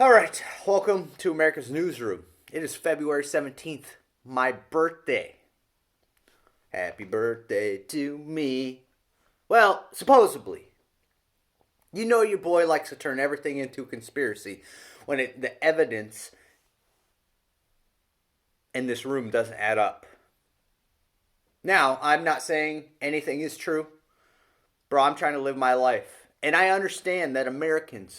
All right, welcome to America's Newsroom. It is February 17th, my birthday. Happy birthday to me. Well, supposedly. You know your boy likes to turn everything into a conspiracy when the evidence in this room doesn't add up. Now, I'm not saying anything is true. Bro, I'm trying to live my life. And I understand that America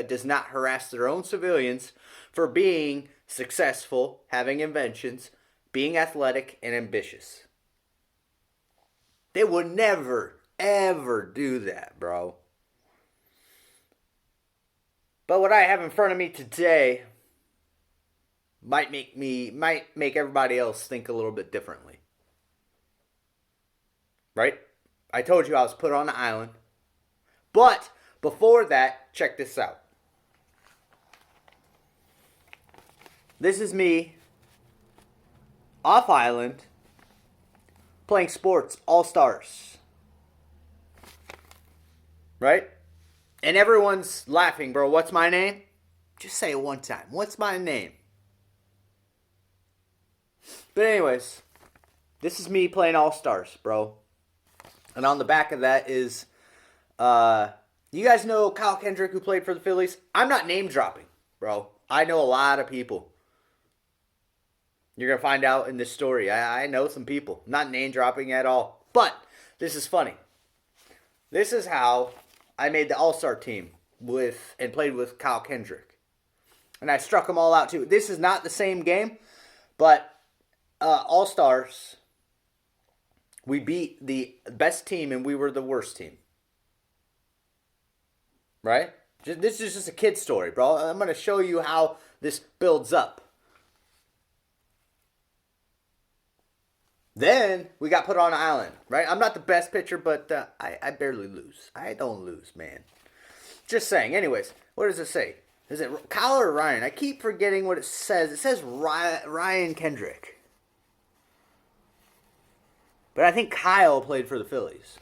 does not harass their own civilians for being successful, having inventions, being athletic, and ambitious. They would never, ever do that, bro. But what I have in front of me today might make everybody else think a little bit differently. Right? I told you I was put on the island. But before that, check this out. This is me off island playing sports, all stars. Right? And everyone's laughing, bro. What's my name? Just say it one time. What's my name? But anyways, this is me playing all stars, bro. And on the back of that is, you guys know Kyle Kendrick who played for the Phillies? I'm not name dropping, bro. I know a lot of people. You're going to find out in this story. I know some people. Not name dropping at all. But this is funny. This is how I made the All-Star team and played with Kyle Kendrick. And I struck them all out too. This is not the same game, but All-Stars, we beat the best team and we were the worst team. Right? This is just a kid story, bro. I'm going to show you how this builds up. Then we got put on an island, right? I'm not the best pitcher, but I barely lose. I don't lose, man. Just saying. Anyways, what does it say? Is it Kyle or Ryan? I keep forgetting what it says. It says Ryan Kendrick. But I think Kyle played for the Phillies.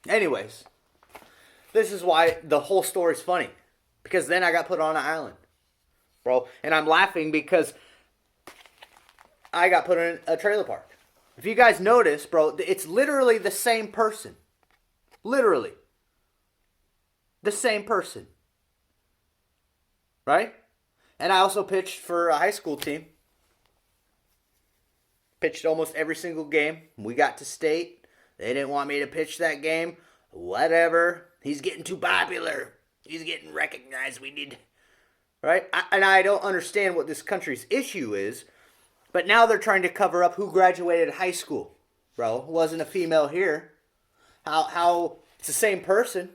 Anyways, this is why the whole story's funny. Because then I got put on an island. Bro, and I'm laughing because I got put in a trailer park. If you guys notice, bro, it's literally the same person. Literally. The same person. Right? And I also pitched for a high school team. Pitched almost every single game. We got to state. They didn't want me to pitch that game. Whatever. He's getting too popular. He's getting recognized. We need... Right? And I don't understand what this country's issue is. But now they're trying to cover up who graduated high school. Bro, wasn't a female here. How it's the same person.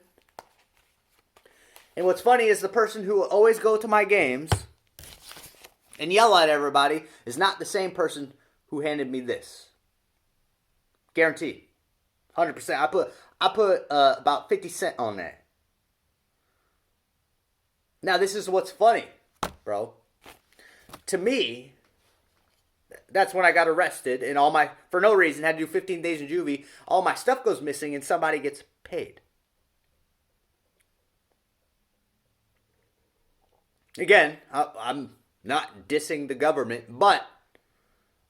And what's funny is the person who will always go to my games and yell at everybody is not the same person who handed me this. Guaranteed. 100%. I put about 50 cents on that. Now, this is what's funny, bro. To me, that's when I got arrested and for no reason, had to do 15 days in juvie. All my stuff goes missing and somebody gets paid. Again, I'm not dissing the government, but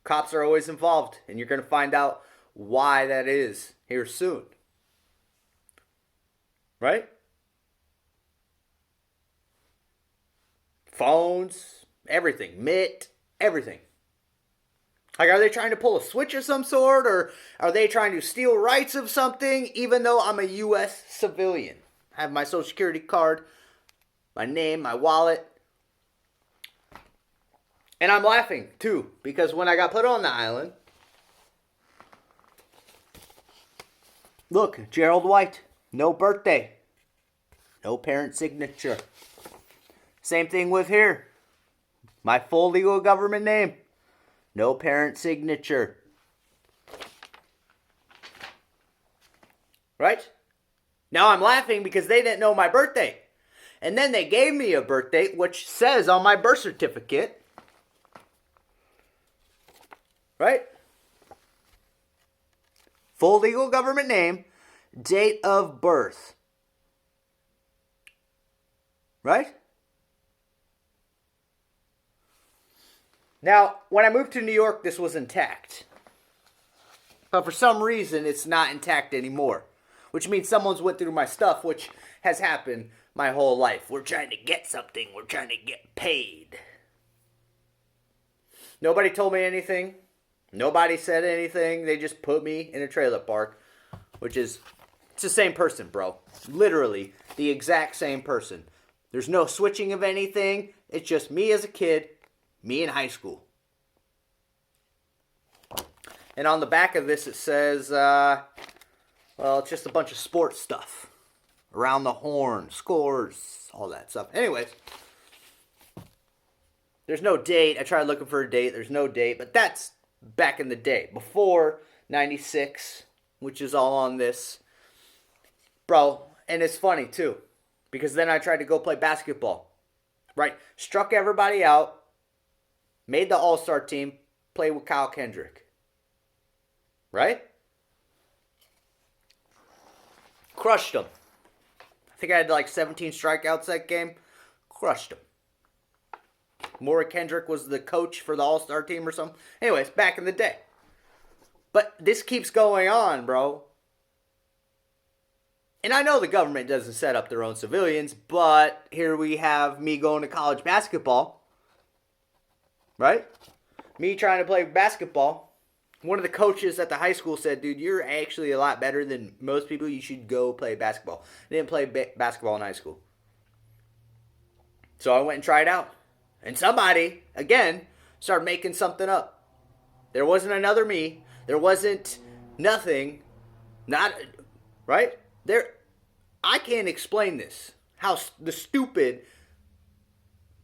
cops are always involved. And you're going to find out why that is here soon. Right? Phones, everything, mitt, everything. Like, are they trying to pull a switch of some sort, or are they trying to steal rights of something, even though I'm a U.S. civilian? I have my social security card, my name, my wallet. And I'm laughing, too, because when I got put on the island, look, Gerald White, no birthday, no parent signature. Same thing with here. My full legal government name. No parent signature. Right? Now I'm laughing because they didn't know my birthday. And then they gave me a birth date which says on my birth certificate. Right? Full legal government name. date of birth. Right? Now, when I moved to New York, this was intact. But for some reason, it's not intact anymore. Which means someone's went through my stuff, which has happened my whole life. We're trying to get something. We're trying to get paid. Nobody told me anything. Nobody said anything. They just put me in a trailer park. Which is, it's the same person, bro. Literally the exact same person. There's no switching of anything. It's just me as a kid. Me in high school. And on the back of this it says, well, it's just a bunch of sports stuff. Around the horn, scores, all that stuff. Anyways, there's no date. I tried looking for a date. There's no date. But that's back in the day. Before 96, which is all on this. Bro, and it's funny too. Because then I tried to go play basketball. Right? Struck everybody out. Made the all-star team. Played with Kyle Kendrick. Right? Crushed him. I think I had like 17 strikeouts that game. Crushed him. Maury Kendrick was the coach for the all-star team or something. Anyways, back in the day. But this keeps going on, bro. And I know the government doesn't set up their own civilians, but here we have me going to college basketball. Right? Me trying to play basketball. One of the coaches at the high school said, dude, you're actually a lot better than most people. You should go play basketball. I didn't play basketball in high school. So I went and tried out. And somebody, again, started making something up. There wasn't another me. There wasn't nothing. Not, right? I can't explain this. How the stupid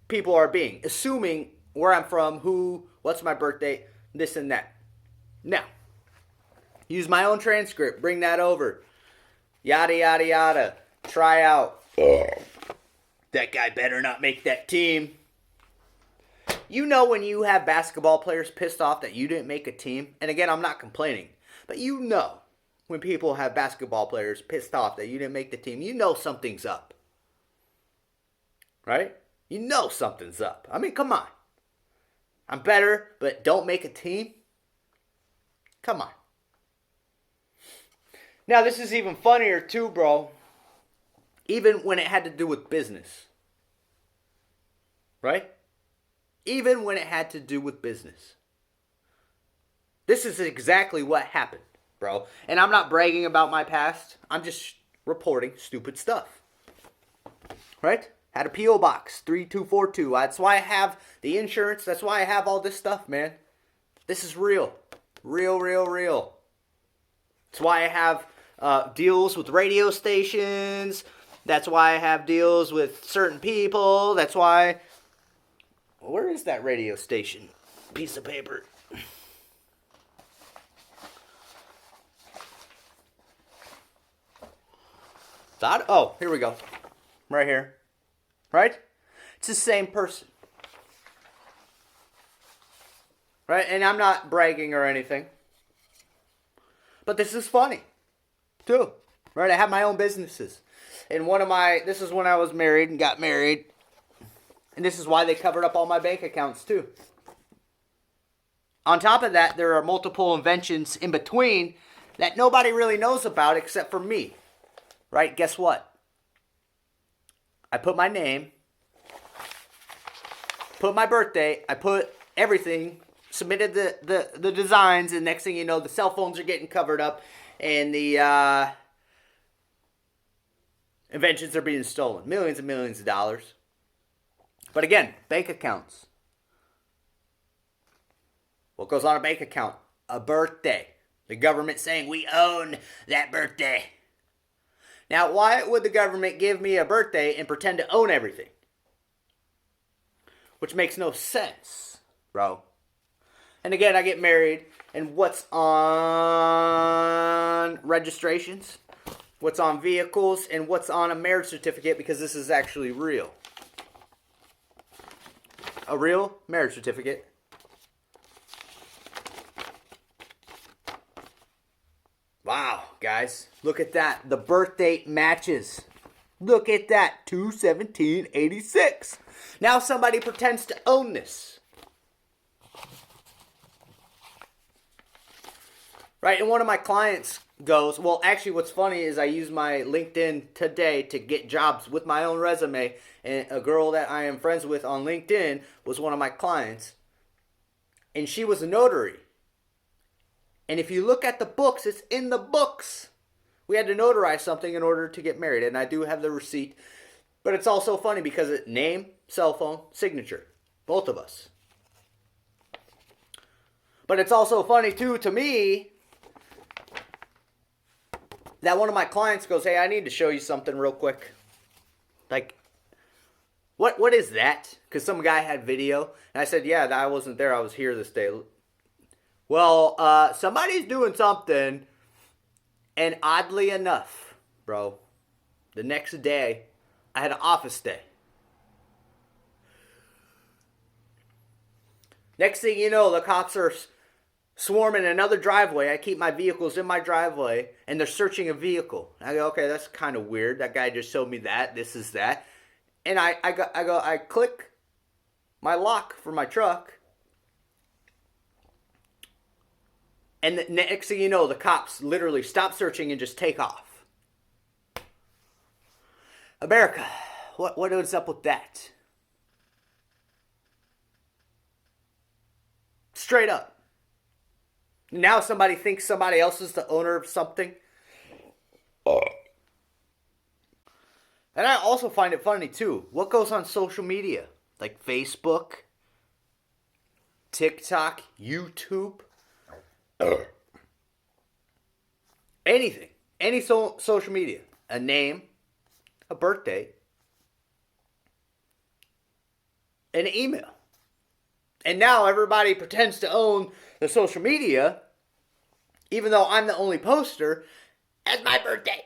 people are being. Assuming where I'm from, who, what's my birthday, this and that. Now, use my own transcript. Bring that over. Yada, yada, yada. Try out. That guy better not make that team. You know when you have basketball players pissed off that you didn't make a team? And again, I'm not complaining. But you know when people have basketball players pissed off that you didn't make the team. You know something's up. Right? You know something's up. I mean, come on. I'm better, but don't make a team? Come on. Now, this is even funnier too, bro. Even when it had to do with business. Right? Even when it had to do with business. This is exactly what happened, bro. And I'm not bragging about my past. I'm just reporting stupid stuff. Right? Had a P.O. Box 3242. That's why I have the insurance. That's why I have all this stuff, man. This is real. Real, real, real. That's why I have deals with radio stations. That's why I have deals with certain people. That's why... Where is that radio station? Piece of paper. Oh, here we go. Right here. Right? It's the same person. Right? And I'm not bragging or anything. But this is funny. Too. Right? I have my own businesses. And this is when I was married and got married. And this is why they covered up all my bank accounts too. On top of that, there are multiple inventions in between that nobody really knows about except for me. Right? Guess what? I put my name, put my birthday, I put everything, submitted the designs, and next thing you know, the cell phones are getting covered up, and the inventions are being stolen. Millions and millions of dollars. But again, bank accounts. What goes on a bank account? A birthday. The government saying we own that birthday. Now, why would the government give me a birthday and pretend to own everything? Which makes no sense, bro. And again, I get married, and what's on registrations? What's on vehicles? And what's on a marriage certificate? Because this is actually real. A real marriage certificate. Wow, guys. Look at that. The birth date matches. Look at that. 2/17/86. Now somebody pretends to own this. Right, and one of my clients goes, well, actually what's funny is I use my LinkedIn today to get jobs with my own resume, and a girl that I am friends with on LinkedIn was one of my clients, and she was a notary. And if you look at the books, it's in the books. We had to notarize something in order to get married, and I do have the receipt. But it's also funny because it's name, cell phone, signature. Both of us. But it's also funny, too, to me, that one of my clients goes, hey, I need to show you something real quick. Like, what is that? Because some guy had video. And I said, yeah, I wasn't there. I was here this day. Well, somebody's doing something. And oddly enough, bro, the next day, I had an office day. Next thing you know, the cops are swarming another driveway. I keep my vehicles in my driveway, and they're searching a vehicle. I go, okay, that's kind of weird. That guy just showed me that. This is that. And I click my lock for my truck. And the next thing you know, the cops literally stop searching and just take off. America, what is up with that? Straight up. Now somebody thinks somebody else is the owner of something. And I also find it funny too. What goes on social media? Like Facebook, TikTok, YouTube. Anything. Any social media. A name. A birthday. An email. And now everybody pretends to own the social media, even though I'm the only poster, as my birthday.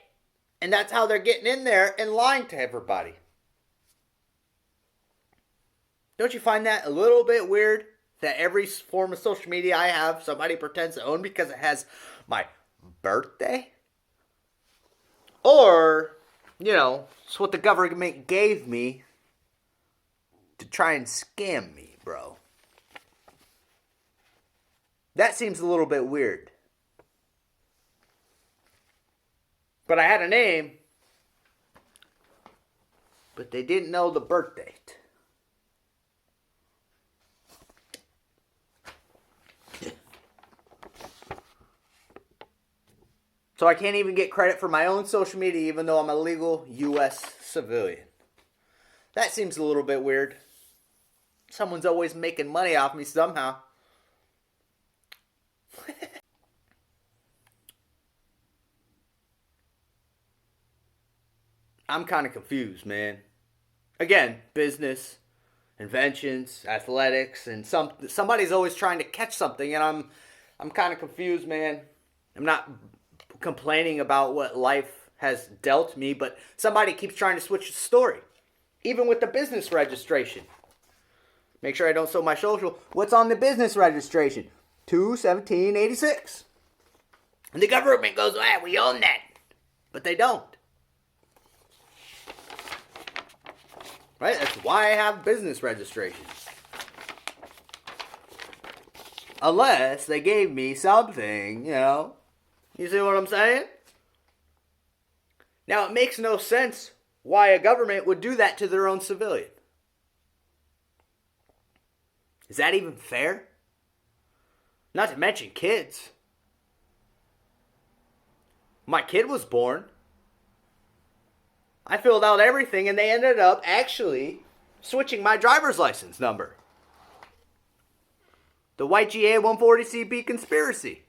And that's how they're getting in there and lying to everybody. Don't you find that a little bit weird? That every form of social media I have, somebody pretends to own because it has my birthday? Or, it's what the government gave me to try and scam me, bro. That seems a little bit weird. But I had a name, but they didn't know the birth date. So I can't even get credit for my own social media even though I'm a legal U.S. civilian. That seems a little bit weird. Someone's always making money off me somehow. I'm kind of confused, man. Again, business, inventions, athletics, and somebody's always trying to catch something, and I'm kind of confused, man. I'm not complaining about what life has dealt me, but somebody keeps trying to switch the story. Even with the business registration. Make sure I don't sell my social. What's on the business registration? 2/17/86. And the government goes, we own that. But they don't. Right? That's why I have business registration. Unless they gave me something, You see what I'm saying? Now, it makes no sense why a government would do that to their own civilian. Is that even fair? Not to mention kids. My kid was born. I filled out everything and they ended up actually switching my driver's license number. The white GA 140CB conspiracy.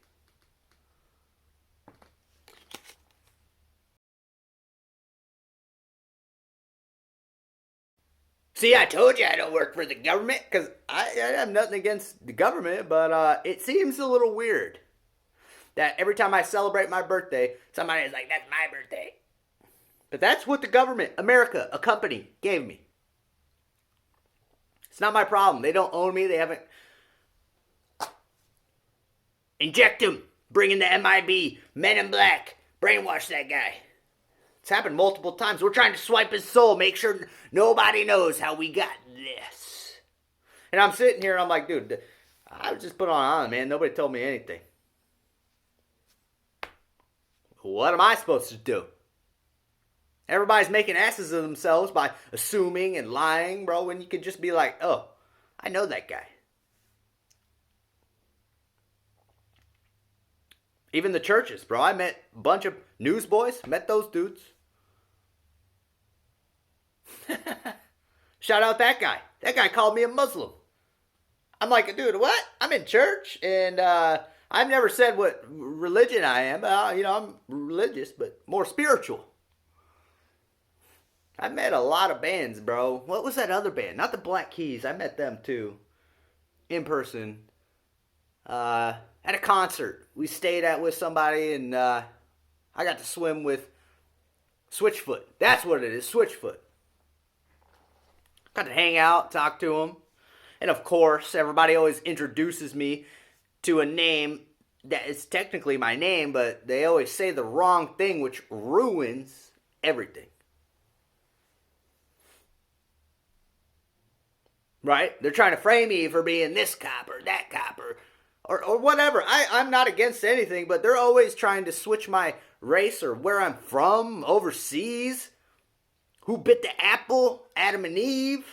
See, I told you I don't work for the government because I have nothing against the government, but it seems a little weird that every time I celebrate my birthday, somebody is like, that's my birthday. But that's what the government, America, a company, gave me. It's not my problem. They don't own me. They haven't. Inject them. Bring in the MIB, Men in Black, Brainwash that guy. It's happened multiple times. We're trying to swipe his soul, make sure nobody knows how we got this. And I'm sitting here and I'm like, dude, I was just put on, man. Nobody told me anything. What am I supposed to do? Everybody's making asses of themselves by assuming and lying, bro, when you could just be like, oh, I know that guy. Even the churches, bro. I met a bunch of newsboys, met those dudes. Shout out that guy. That guy called me a Muslim. I'm like, dude, what? I'm in church, and I've never said what religion I am. I'm religious, but more spiritual. I met a lot of bands, bro. What was that other band? Not the Black Keys. I met them too, in person. At a concert we stayed at with somebody, and I got to swim with Switchfoot. That's what it is, Switchfoot. Got to hang out, talk to him. And of course, everybody always introduces me to a name that is technically my name, but they always say the wrong thing, which ruins everything. Right? They're trying to frame me for being this cop or that cop or whatever. I'm not against anything, but they're always trying to switch my race or where I'm from, overseas. Who bit the apple? Adam and Eve.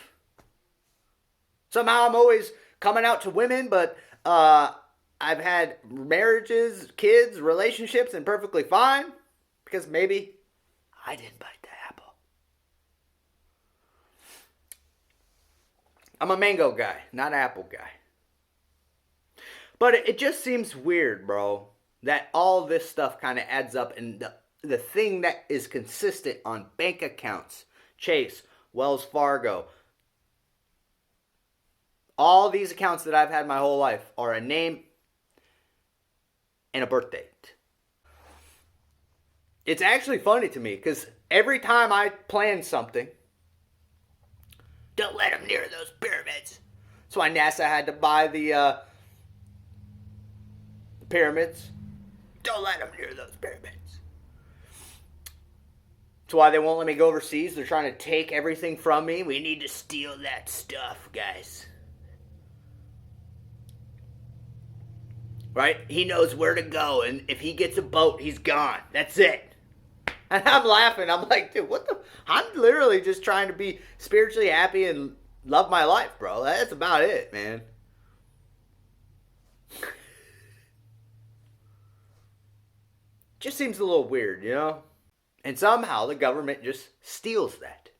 Somehow I'm always coming out to women, but I've had marriages, kids, relationships, and perfectly fine. Because maybe I didn't bite the apple. I'm a mango guy, not an apple guy. But it just seems weird, bro, that all this stuff kind of adds up, and the thing that is consistent on bank accounts, Chase, Wells Fargo, all these accounts that I've had my whole life are a name and a birth date. It's actually funny to me because every time I plan something, don't let them near those pyramids. That's why NASA had to buy the pyramids. Don't let them near those pyramids. That's why they won't let me go overseas. They're trying to take everything from me. We need to steal that stuff, guys. Right? He knows where to go, and if he gets a boat, he's gone. That's it. And I'm laughing. I'm like, dude, what the? I'm literally just trying to be spiritually happy and love my life, bro. That's about it, man. Just seems a little weird, you know? And somehow the government just steals that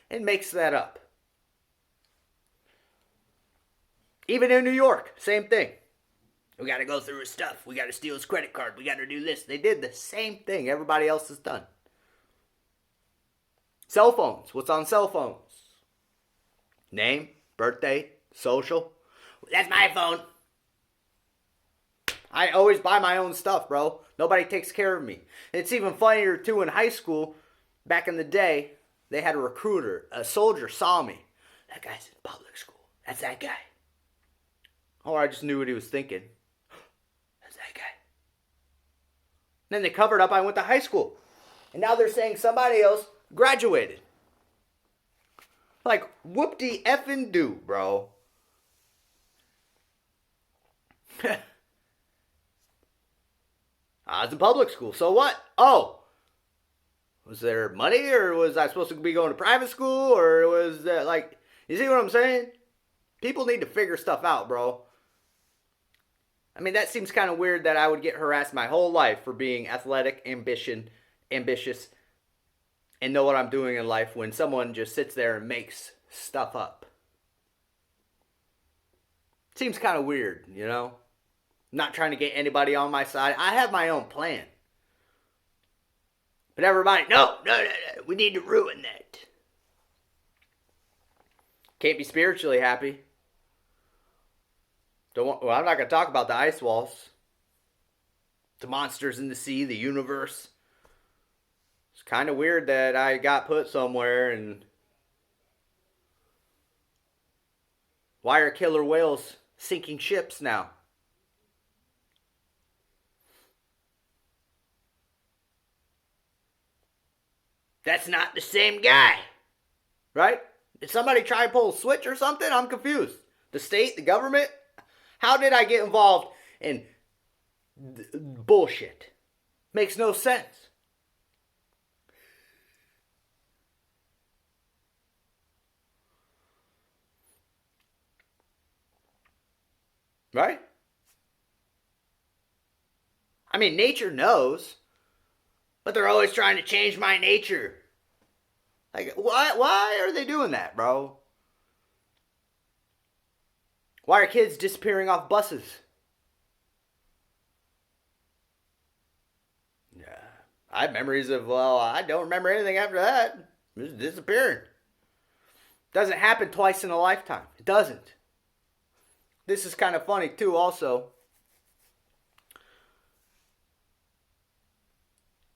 and makes that up. Even in New York, same thing. We got to go through his stuff. We got to steal his credit card. We got to do this. They did the same thing everybody else has done. Cell phones. What's on cell phones? Name, birthday, social. That's my phone. I always buy my own stuff, bro. Nobody takes care of me. It's even funnier, too, in high school. Back in the day, they had a recruiter. A soldier saw me. That guy's in public school. That's that guy. Or I just knew what he was thinking. That's that guy. And then they covered up I went to high school. And now they're saying somebody else graduated. Like, whoop-de effing do, bro. I was in public school, so what? Oh, was there money, or was I supposed to be going to private school, or was that like, you see what I'm saying? People need to figure stuff out, bro. I mean, that seems kind of weird that I would get harassed my whole life for being athletic, ambitious, and know what I'm doing in life when someone just sits there and makes stuff up. Seems kind of weird, you know? Not trying to get anybody on my side. I have my own plan. But everybody, no, we need to ruin that. Can't be spiritually happy. I'm not going to talk about the ice walls. The monsters in the sea, the universe. It's kind of weird that I got put somewhere, and why are killer whales sinking ships now? That's not the same guy. Right? Did somebody try and pull a switch or something? I'm confused. The state, the government? How did I get involved in bullshit? Makes no sense. Right? I mean, nature knows, but they're always trying to change my nature. Like, why are they doing that, bro? Why are kids disappearing off buses? Yeah. I have memories of, well, I don't remember anything after that. Just disappearing. Doesn't happen twice in a lifetime. It doesn't. This is kind of funny, too, also.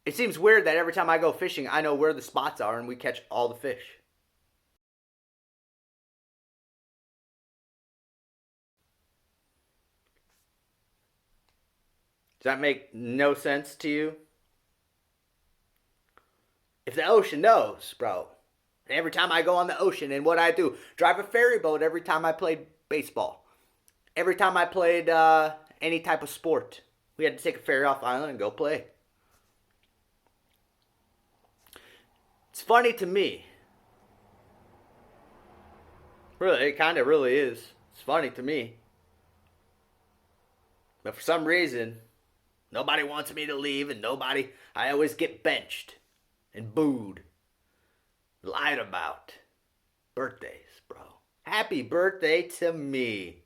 It seems weird that every time I go fishing, I know where the spots are and we catch all the fish. Does that make no sense to you? If the ocean knows, bro. Every time I go on the ocean and what I do, drive a ferry boat every time I played baseball. Every time I played any type of sport, we had to take a ferry off island and go play. It's funny to me. Really, it kind of really is. It's funny to me. But for some reason, nobody wants me to leave and I always get benched and booed, lied about. Birthdays, bro. Happy birthday to me.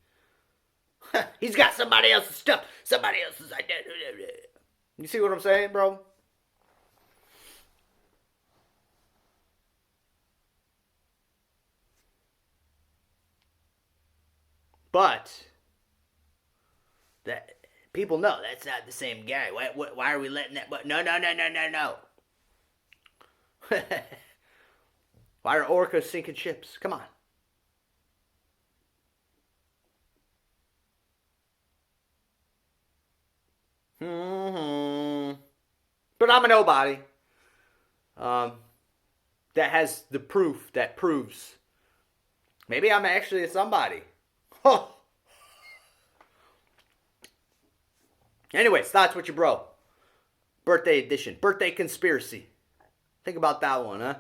He's got somebody else's stuff. Somebody else's identity. You see what I'm saying, bro? But that people know that's not the same guy. Why are we letting that? No. Why are orcas sinking ships? Come on. But I'm a nobody. That has the proof that proves. Maybe I'm actually a somebody. Oh. Anyways, thoughts with your bro. Birthday edition. Birthday conspiracy. Think about that one, huh?